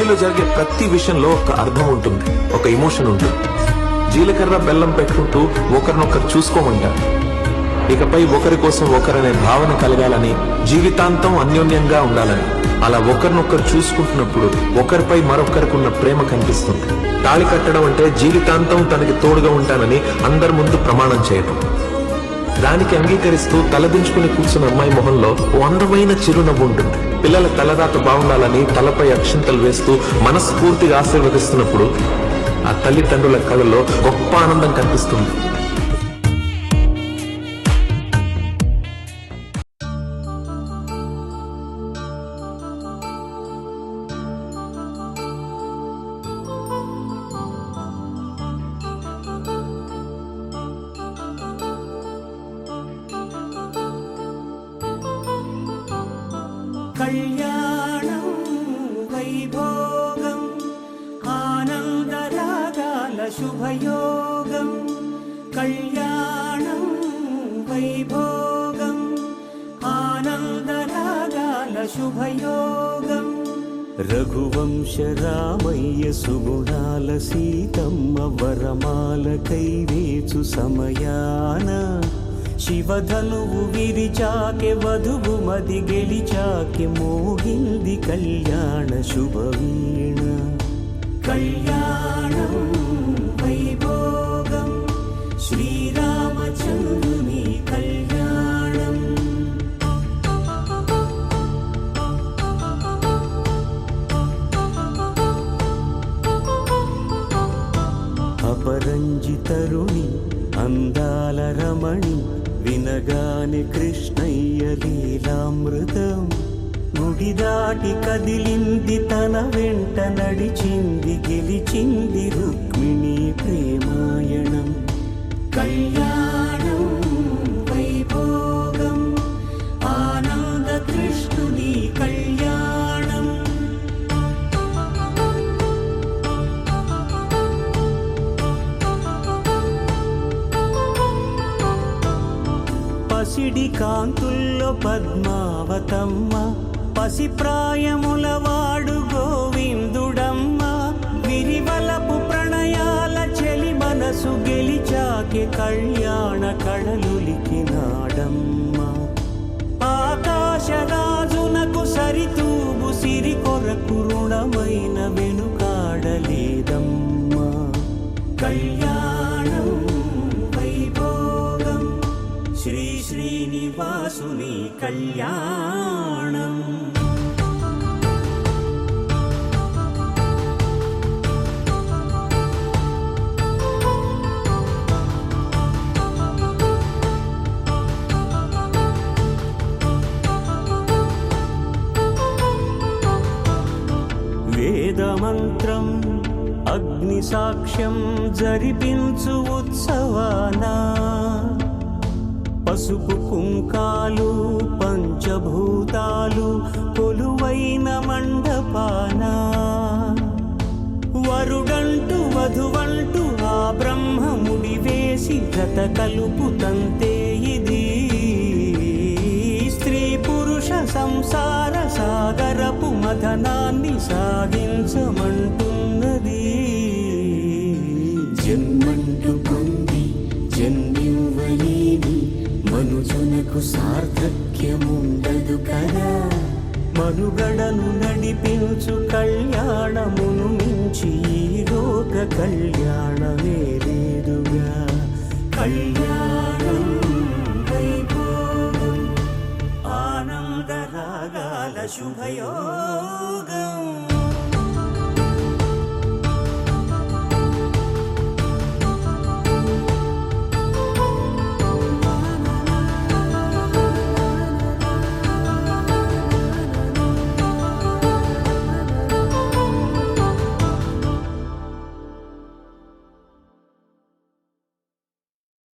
పెళ్లిలో జరిగే ప్రతి విషయంలో ఒక అర్థం ఉంటుంది, ఒక ఎమోషన్ ఉంటుంది. జీలకర్ర బెల్లం పెట్టుకుంటూ ఒకరినొకరు చూసుకోమంటారు. ఇకపై ఒకరి కోసం ఒకరనే భావన కలగాలని, జీవితాంతం అన్యోన్యంగా ఉండాలని. అలా ఒకరినొకరు చూసుకుంటున్నప్పుడు ఒకరిపై మరొకరికున్న ప్రేమ కనిపిస్తుంది. తాళి కట్టడం అంటే జీవితాంతం తనకి తోడుగా ఉంటానని అందరి ముందు ప్రమాణం చేయడం. దానికి అంగీకరిస్తూ తలదించుకుని కూర్చున్న అమ్మాయి మొహంలో ఓ అందమైన చిరునవ్వు ఉంటుంది. పిల్లల తలరాత బాగుండాలని తలపై అక్షింతలు వేస్తూ మనస్ఫూర్తిగా ఆశీర్వదిస్తున్నప్పుడు ఆ తల్లిదండ్రుల కళ్ళలో గొప్ప ఆనందం కనిపిస్తుంది. కళ్యాణం వైభోగం ఆనందరాగాల శుభయోగం. కళ్యాణం వైభోగం ఆనందరాగాల శుభయోగం. రఘువంశ రామయ్య సుగుణాల సీతమ్మ వరమాల కైవేచు సమయాన శివధనువు విరిచాకె వధువు మది గెలిచాకె మోగింది కళ్యాణ శుభవీణ. కళ్యాణం వైభోగం శ్రీరామచంద్రుని కళ్యాణం. అపరంజి తరుణి అందాల రమణి వినగాని కృష్ణయ్య లీలామృతం. గుడి దాటి కదిలింది తన వెంట నడిచింది గెలిచింది రుక్మిణి ప్రేమాయణం. కళ్యాణం వైభోగం ఆనంద కృష్ణుని కళ్యాణం. పసిడి కాంతుల్లో పద్మావతమ్మ పసిప్రాయముల వాడు గోవిందుడమ్మ. విరివలపు ప్రణయాల చెలి మనసు గెలిచాకె కళ్యాణ కళలులికినాడమ్మ. ఆకాశరాజునకు సరితూగు సిరి కొరకు రుణమైన వెనుకాడలేదమ్మ. కళ్యాణం వైభోగం శ్రీ శ్రీనివాసుని కళ్యాణం. వేదమంత్రం అగ్ని సాక్ష్యం జరిపించు ఉత్సవానా. పసుపు కుంకాలు పంచభూతాలు కొలువైన మండపాన. వరుడంటూ వధువంటూ ఆ బ్రహ్మముడి వేసి జత కలుపు తంతే ఇది. స్త్రీ పురుష సంసార సాగరపు మథనాన్ని సాగించమంటున్నది. జన్మంటూ పొంది జన్మివ్వలేని మనుజునకు సార్థక్యముండదు కదా. మనుగడను నడిపించు కళ్యాణమును మించి ఈ లోక కళ్యాణమే లేదుగా. కళ్యాణం వైభోగం ఆనందరాగాల శుభయోగం.